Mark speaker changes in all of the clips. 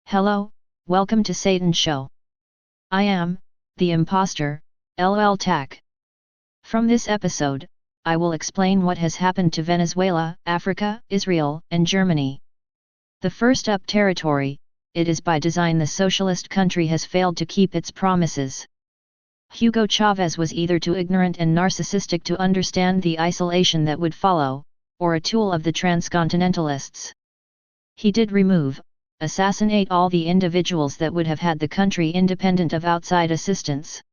Speaker 1: Hello, welcome to Satan Show. I am, the imposter, LL Tack. From this episode, I will explain what has happened to Venezuela, Africa, Israel, and Germany. The first up territory, it is by design the socialist country has failed to keep its promises. Hugo Chavez was either too ignorant and narcissistic to understand the isolation that would follow, or a tool of the transcontinentalists. He did assassinate all the individuals that would have had the country independent of outside assistance.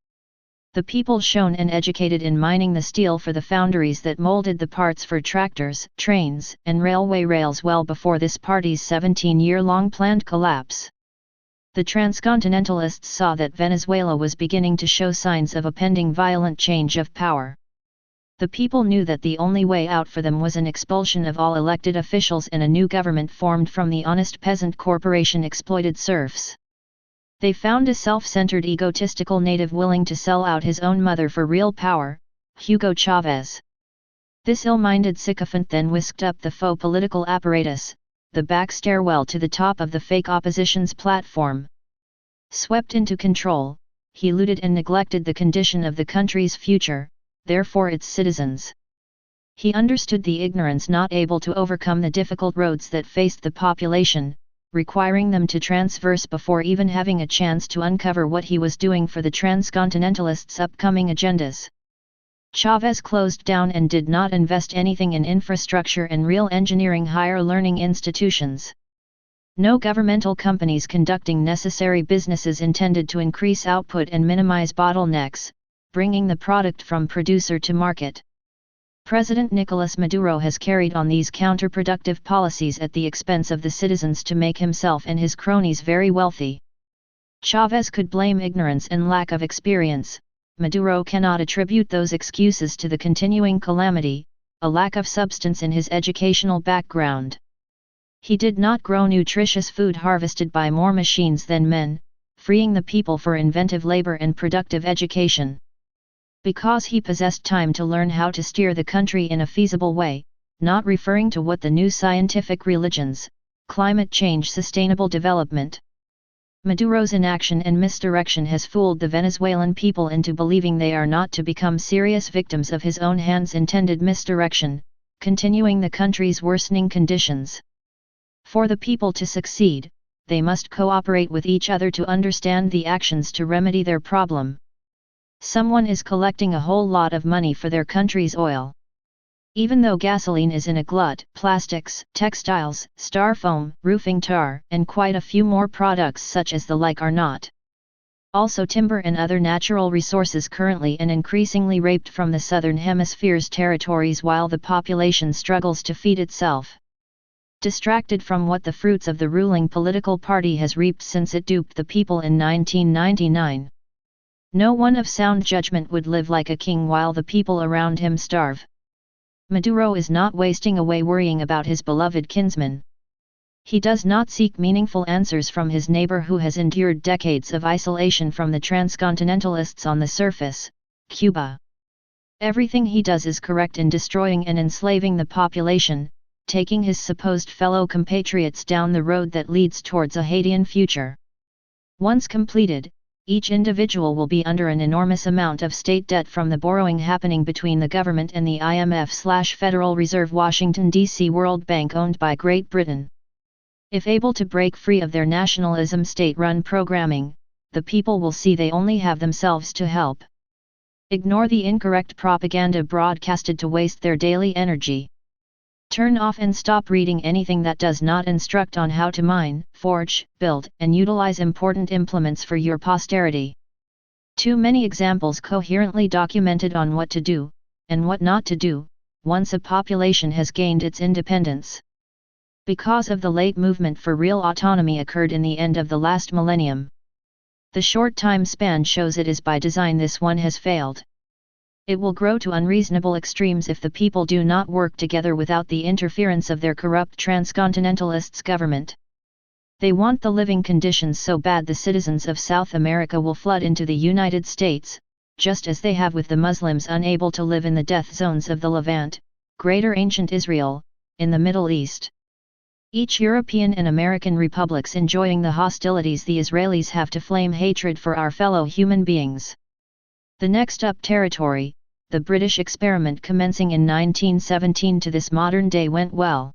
Speaker 1: The people shown and educated in mining the steel for the foundries that molded the parts for tractors, trains, and railway rails well before this party's 17-year-long planned collapse. The transcontinentalists saw that Venezuela was beginning to show signs of a pending violent change of power. The people knew that the only way out for them was an expulsion of all elected officials and a new government formed from the honest peasant corporation exploited serfs. They found a self-centered egotistical native willing to sell out his own mother for real power, Hugo Chavez. This ill-minded sycophant then whisked up the faux political apparatus, the back stairwell to the top of the fake opposition's platform. Swept into control, he looted and neglected the condition of the country's future, therefore its citizens. He understood the ignorance not able to overcome the difficult roads that faced the population, requiring them to transverse before even having a chance to uncover what he was doing for the transcontinentalists' upcoming agendas. Chavez closed down and did not invest anything in infrastructure and real engineering higher learning institutions. No governmental companies conducting necessary businesses intended to increase output and minimize bottlenecks, bringing the product from producer to market. President Nicolas Maduro has carried on these counterproductive policies at the expense of the citizens to make himself and his cronies very wealthy. Chavez could blame ignorance and lack of experience. Maduro cannot attribute those excuses to the continuing calamity, a lack of substance in his educational background. He did not grow nutritious food harvested by more machines than men, freeing the people for inventive labor and productive education. Because he possessed time to learn how to steer the country in a feasible way, not referring to what the new scientific religions, climate change, sustainable development. Maduro's inaction and misdirection has fooled the Venezuelan people into believing they are not to become serious victims of his own hands-intended misdirection, continuing the country's worsening conditions. For the people to succeed, they must cooperate with each other to understand the actions to remedy their problem. Someone is collecting a whole lot of money for their country's oil. Even though gasoline is in a glut, plastics, textiles, styrofoam, roofing tar, and quite a few more products such as the like are not. Also timber and other natural resources currently and increasingly raped from the southern hemisphere's territories while the population struggles to feed itself. Distracted from what the fruits of the ruling political party has reaped since it duped the people in 1999. No one of sound judgment would live like a king while the people around him starve. Maduro is not wasting away worrying about his beloved kinsman. He does not seek meaningful answers from his neighbor who has endured decades of isolation from the transcontinentalists on the surface, Cuba. Everything he does is correct in destroying and enslaving the population, taking his supposed fellow compatriots down the road that leads towards a Haitian future. Once completed, each individual will be under an enormous amount of state debt from the borrowing happening between the government and the IMF/Federal Reserve Washington, D.C. World Bank owned by Great Britain. If able to break free of their nationalism state-run programming, the people will see they only have themselves to help. Ignore the incorrect propaganda broadcasted to waste their daily energy. Turn off and stop reading anything that does not instruct on how to mine, forge, build, and utilize important implements for your posterity. Too many examples coherently documented on what to do, and what not to do, once a population has gained its independence. Because of the late movement for real autonomy occurred in the end of the last millennium. The short time span shows it is by design this one has failed. It will grow to unreasonable extremes if the people do not work together without the interference of their corrupt transcontinentalists' government. They want the living conditions so bad the citizens of South America will flood into the United States, just as they have with the Muslims unable to live in the death zones of the Levant, Greater Ancient Israel, in the Middle East. Each European and American republics enjoying the hostilities the Israelis have to flame hatred for our fellow human beings. The next up territory, the British experiment commencing in 1917 to this modern day went well.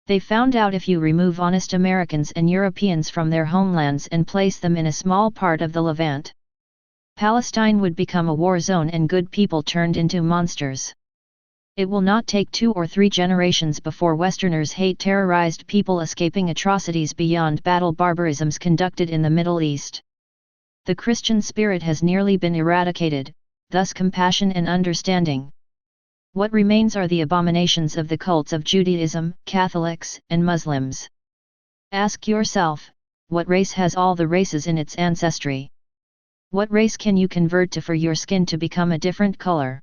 Speaker 1: They found out if you remove honest Americans and Europeans from their homelands and place them in a small part of the Levant, Palestine would become a war zone and good people turned into monsters. It will not take 2 or 3 generations before Westerners hate terrorized people escaping atrocities beyond battle barbarisms conducted in the Middle East. The Christian spirit has nearly been eradicated, thus compassion and understanding. What remains are the abominations of the cults of Judaism, Catholics, and Muslims. Ask yourself, what race has all the races in its ancestry? What race can you convert to for your skin to become a different color?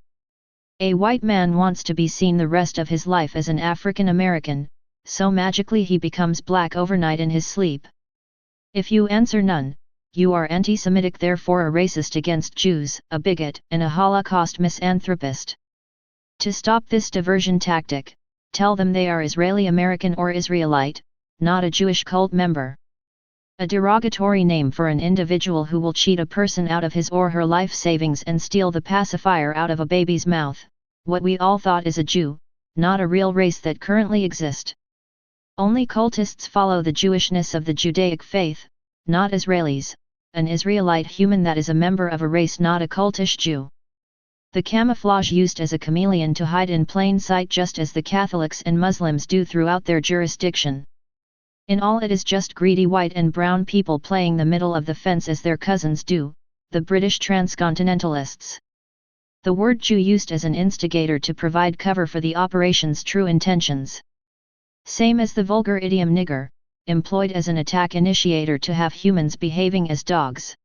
Speaker 1: A white man wants to be seen the rest of his life as an African American, so magically he becomes black overnight in his sleep. If you answer none, you are anti-Semitic, therefore a racist against Jews, a bigot, and a Holocaust misanthropist. To stop this diversion tactic, tell them they are Israeli American or Israelite, not a Jewish cult member. A derogatory name for an individual who will cheat a person out of his or her life savings and steal the pacifier out of a baby's mouth, what we all thought is a Jew, not a real race that currently exist. Only cultists follow the Jewishness of the Judaic faith, not Israelis, an Israelite human that is a member of a race, not a cultish Jew. The camouflage used as a chameleon to hide in plain sight, just as the Catholics and Muslims do throughout their jurisdiction. In all, it is just greedy white and brown people playing the middle of the fence as their cousins do, the British transcontinentalists. The word Jew used as an instigator to provide cover for the operation's true intentions. Same as the vulgar idiom nigger, employed as an attack initiator to have humans behaving as dogs.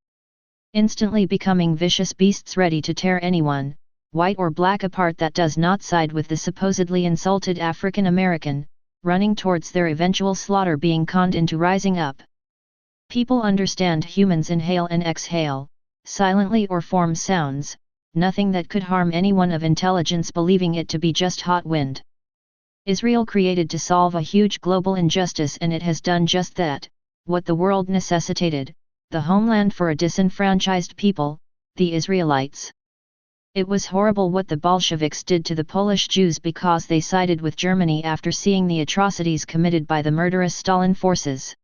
Speaker 1: Instantly becoming vicious beasts ready to tear anyone, white or black, apart that does not side with the supposedly insulted African American, running towards their eventual slaughter, being conned into rising up. People understand humans inhale and exhale, silently or form sounds, nothing that could harm anyone of intelligence, believing it to be just hot wind. Israel created to solve a huge global injustice, and it has done just that, what the world necessitated, the homeland for a disenfranchised people, the Israelites. It was horrible what the Bolsheviks did to the Polish Jews because they sided with Germany after seeing the atrocities committed by the murderous Stalin forces.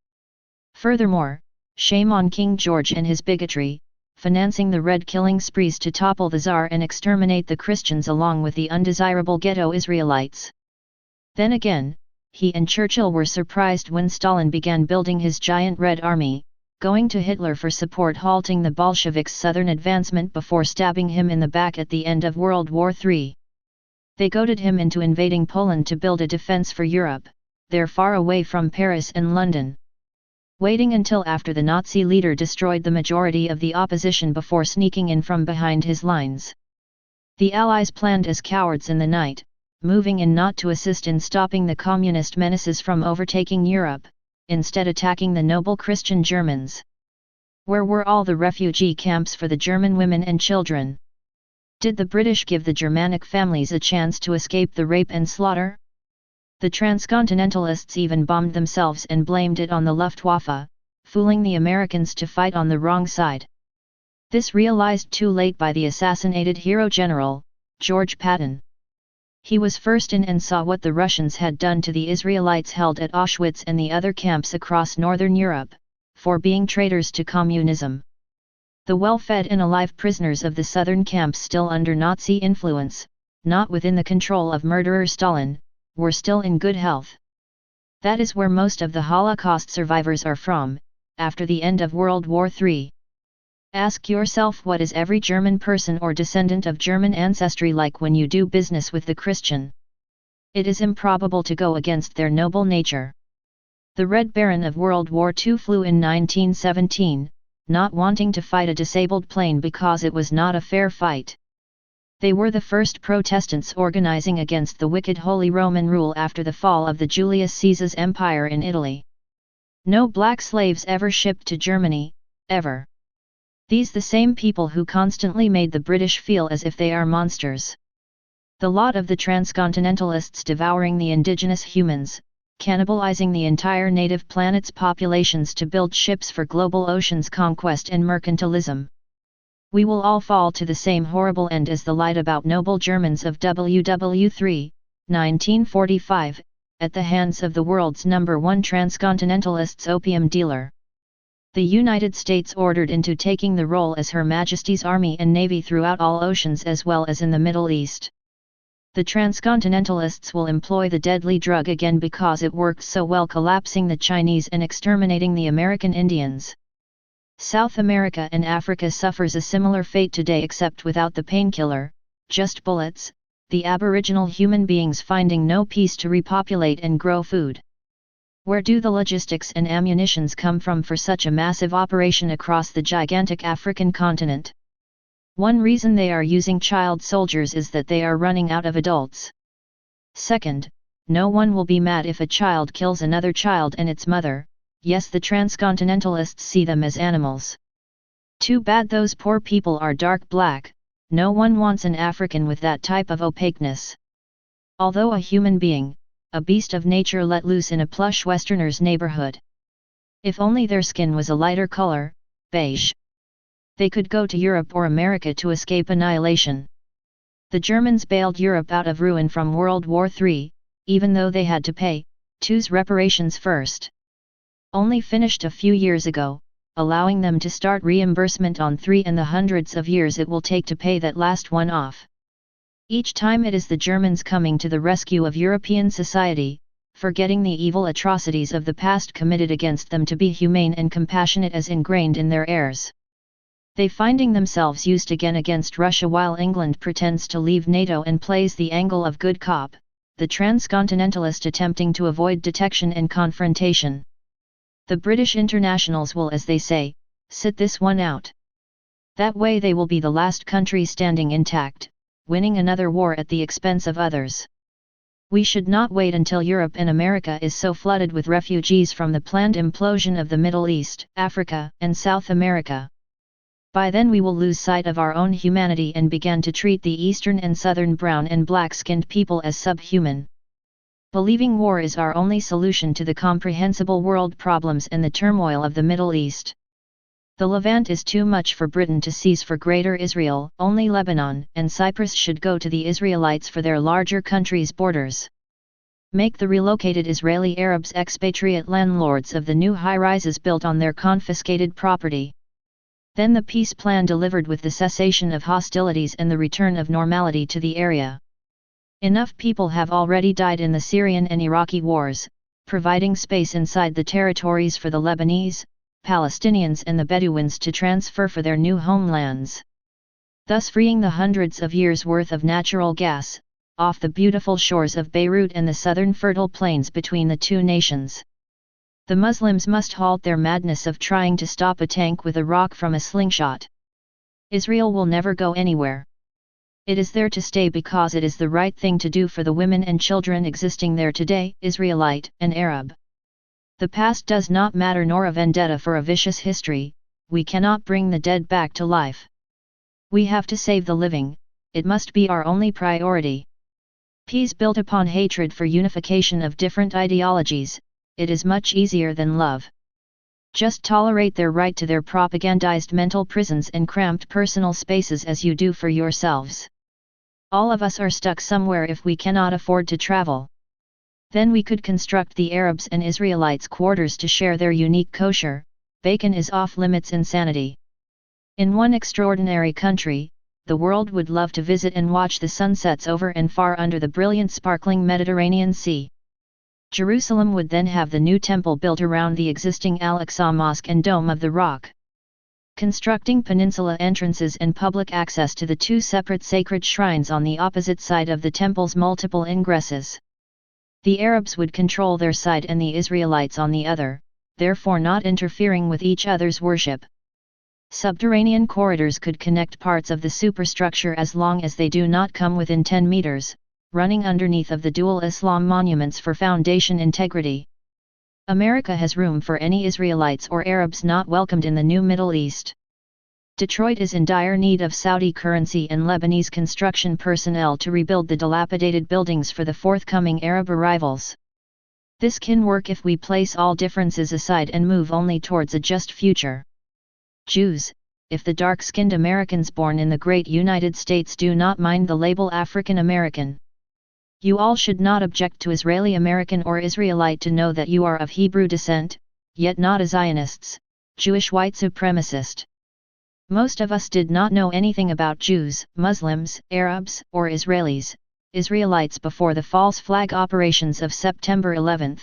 Speaker 1: Furthermore, shame on King George and his bigotry, financing the Red killing sprees to topple the Tsar and exterminate the Christians along with the undesirable ghetto Israelites. Then again, he and Churchill were surprised when Stalin began building his giant Red Army, going to Hitler for support, halting the Bolsheviks' southern advancement before stabbing him in the back at the end of World War III. They goaded him into invading Poland to build a defense for Europe, there far away from Paris and London. Waiting until after the Nazi leader destroyed the majority of the opposition before sneaking in from behind his lines. The Allies planned as cowards in the night, moving in not to assist in stopping the communist menaces from overtaking Europe, instead attacking the noble Christian Germans. Where were all the refugee camps for the German women and children? Did the British give the Germanic families a chance to escape the rape and slaughter? The transcontinentalists even bombed themselves and blamed it on the Luftwaffe, fooling the Americans to fight on the wrong side. This realized too late by the assassinated hero general, George Patton. He was first in and saw what the Russians had done to the Israelites held at Auschwitz and the other camps across Northern Europe, for being traitors to communism. The well-fed and alive prisoners of the southern camps, still under Nazi influence, not within the control of murderer Stalin, were still in good health. That is where most of the Holocaust survivors are from, after the end of World War III. Ask yourself, what is every German person or descendant of German ancestry like when you do business with the Christian? It is improbable to go against their noble nature. The Red Baron of World War II flew in 1917, not wanting to fight a disabled plane because it was not a fair fight. They were the first Protestants organizing against the wicked Holy Roman rule after the fall of the Julius Caesar's empire in Italy. No black slaves ever shipped to Germany, ever. These the same people who constantly made the British feel as if they are monsters. The lot of the transcontinentalists devouring the indigenous humans, cannibalizing the entire native planet's populations to build ships for global oceans conquest and mercantilism. We will all fall to the same horrible end as the lied about noble Germans of WW3, 1945, at the hands of the world's #1 transcontinentalist's opium dealer. The United States ordered into taking the role as Her Majesty's Army and Navy throughout all oceans as well as in the Middle East. The transcontinentalists will employ the deadly drug again because it worked so well collapsing the Chinese and exterminating the American Indians. South America and Africa suffers a similar fate today except without the painkiller, just bullets, the aboriginal human beings finding no peace to repopulate and grow food. Where do the logistics and ammunitions come from for such a massive operation across the gigantic African continent? One reason they are using child soldiers is that they are running out of adults. Second, no one will be mad if a child kills another child and its mother. Yes, the transcontinentalists see them as animals. Too bad those poor people are dark black, no one wants an African with that type of opaqueness. Although a human being, a beast of nature let loose in a plush Westerner's neighborhood. If only their skin was a lighter color, beige. They could go to Europe or America to escape annihilation. The Germans bailed Europe out of ruin from World War III, even though they had to pay II's reparations first. Only finished a few years ago, allowing them to start reimbursement on III and the hundreds of years it will take to pay that last one off. Each time it is the Germans coming to the rescue of European society, forgetting the evil atrocities of the past committed against them to be humane and compassionate as ingrained in their heirs. They finding themselves used again against Russia while England pretends to leave NATO and plays the angle of good cop, the transcontinentalist attempting to avoid detection and confrontation. The British internationals will, as they say, sit this one out. That way they will be the last country standing intact, winning another war at the expense of others. We should not wait until Europe and America is so flooded with refugees from the planned implosion of the Middle East, Africa, and South America. By then we will lose sight of our own humanity and begin to treat the Eastern and Southern brown and black-skinned people as subhuman. Believing war is our only solution to the comprehensible world problems and the turmoil of the Middle East. The Levant is too much for Britain to seize for Greater Israel, only Lebanon and Cyprus should go to the Israelites for their larger countries' borders. Make the relocated Israeli Arabs expatriate landlords of the new high-rises built on their confiscated property. Then the peace plan delivered with the cessation of hostilities and the return of normality to the area. Enough people have already died in the Syrian and Iraqi wars, providing space inside the territories for the Lebanese, Palestinians and the Bedouins to transfer for their new homelands. Thus freeing the hundreds of years' worth of natural gas, off the beautiful shores of Beirut and the southern fertile plains between the two nations. The Muslims must halt their madness of trying to stop a tank with a rock from a slingshot. Israel will never go anywhere. It is there to stay because it is the right thing to do for the women and children existing there today, Israelite and Arab. The past does not matter nor a vendetta for a vicious history, we cannot bring the dead back to life. We have to save the living, it must be our only priority. Peace built upon hatred for unification of different ideologies, it is much easier than love. Just tolerate their right to their propagandized mental prisons and cramped personal spaces as you do for yourselves. All of us are stuck somewhere if we cannot afford to travel. Then we could construct the Arabs and Israelites quarters to share their unique kosher, bacon is off-limits insanity. In one extraordinary country, the world would love to visit and watch the sunsets over and far under the brilliant sparkling Mediterranean Sea. Jerusalem would then have the new temple built around the existing Al-Aqsa Mosque and Dome of the Rock. Constructing peninsula entrances and public access to the two separate sacred shrines on the opposite side of the temple's multiple ingresses. The Arabs would control their side and the Israelites on the other, therefore not interfering with each other's worship. Subterranean corridors could connect parts of the superstructure as long as they do not come within 10 meters, running underneath of the dual Islam monuments for foundation integrity. America has room for any Israelites or Arabs not welcomed in the new Middle East. Detroit is in dire need of Saudi currency and Lebanese construction personnel to rebuild the dilapidated buildings for the forthcoming Arab arrivals. This can work if we place all differences aside and move only towards a just future. Jews, if the dark-skinned Americans born in the great United States do not mind the label African American, you all should not object to Israeli American or Israelite to know that you are of Hebrew descent, yet not a Zionists, Jewish white supremacist. Most of us did not know anything about Jews, Muslims, Arabs, or Israelites before the false flag operations of September 11.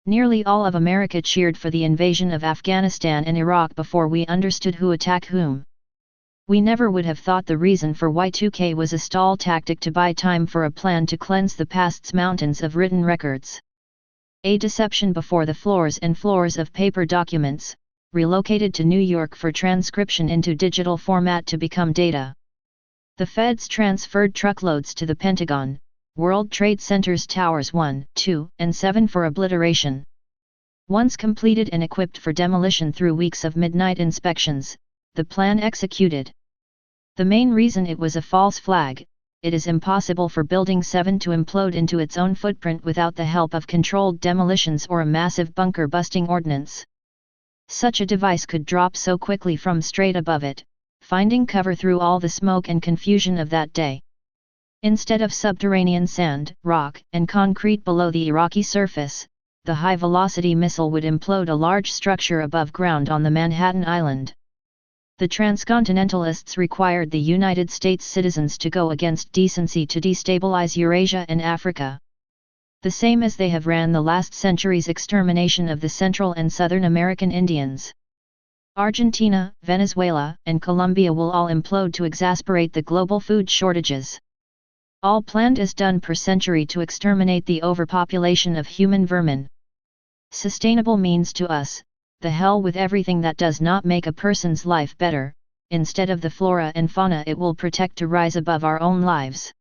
Speaker 1: Nearly all of America cheered for the invasion of Afghanistan and Iraq before we understood who attacked whom. We never would have thought the reason for Y2K was a stall tactic to buy time for a plan to cleanse the past's mountains of written records. A deception before the floors and floors of paper documents, relocated to New York for transcription into digital format to become data. The feds transferred truckloads to the Pentagon, World Trade Center's Towers 1, 2, and 7 for obliteration. Once completed and equipped for demolition through weeks of midnight inspections, the plan executed. The main reason it was a false flag: it is impossible for Building 7 to implode into its own footprint without the help of controlled demolitions or a massive bunker-busting ordnance. Such a device could drop so quickly from straight above it, finding cover through all the smoke and confusion of that day. Instead of subterranean sand, rock, and concrete below the Iraqi surface, the high-velocity missile would implode a large structure above ground on the Manhattan Island. The transcontinentalists required the United States citizens to go against decency to destabilize Eurasia and Africa. The same as they have ran the last century's extermination of the Central and Southern American Indians. Argentina, Venezuela, and Colombia will all implode to exasperate the global food shortages. All planned as done per century to exterminate the overpopulation of human vermin. Sustainable means to us, the hell with everything that does not make a person's life better, instead of the flora and fauna it will protect to rise above our own lives.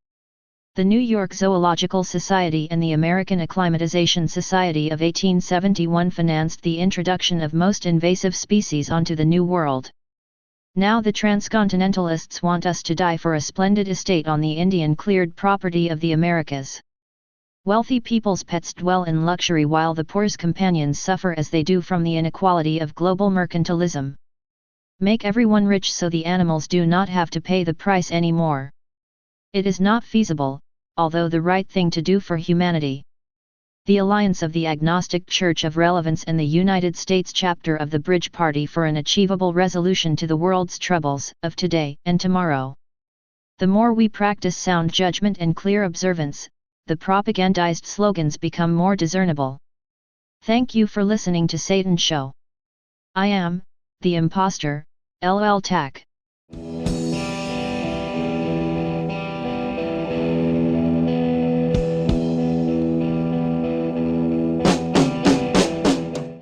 Speaker 1: The New York Zoological Society and the American Acclimatization Society of 1871 financed the introduction of most invasive species onto the New World. Now the transcontinentalists want us to die for a splendid estate on the Indian-cleared property of the Americas. Wealthy people's pets dwell in luxury while the poor's companions suffer as they do from the inequality of global mercantilism. Make everyone rich so the animals do not have to pay the price anymore. It is not feasible, although the right thing to do for humanity. The Alliance of the Agnostic Church of Relevance and the United States chapter of the Bridge Party for an achievable resolution to the world's troubles of today and tomorrow. The more we practice sound judgment and clear observance, the propagandized slogans become more discernible. Thank you for listening to Satan Show. I am, the imposter, LL Tack.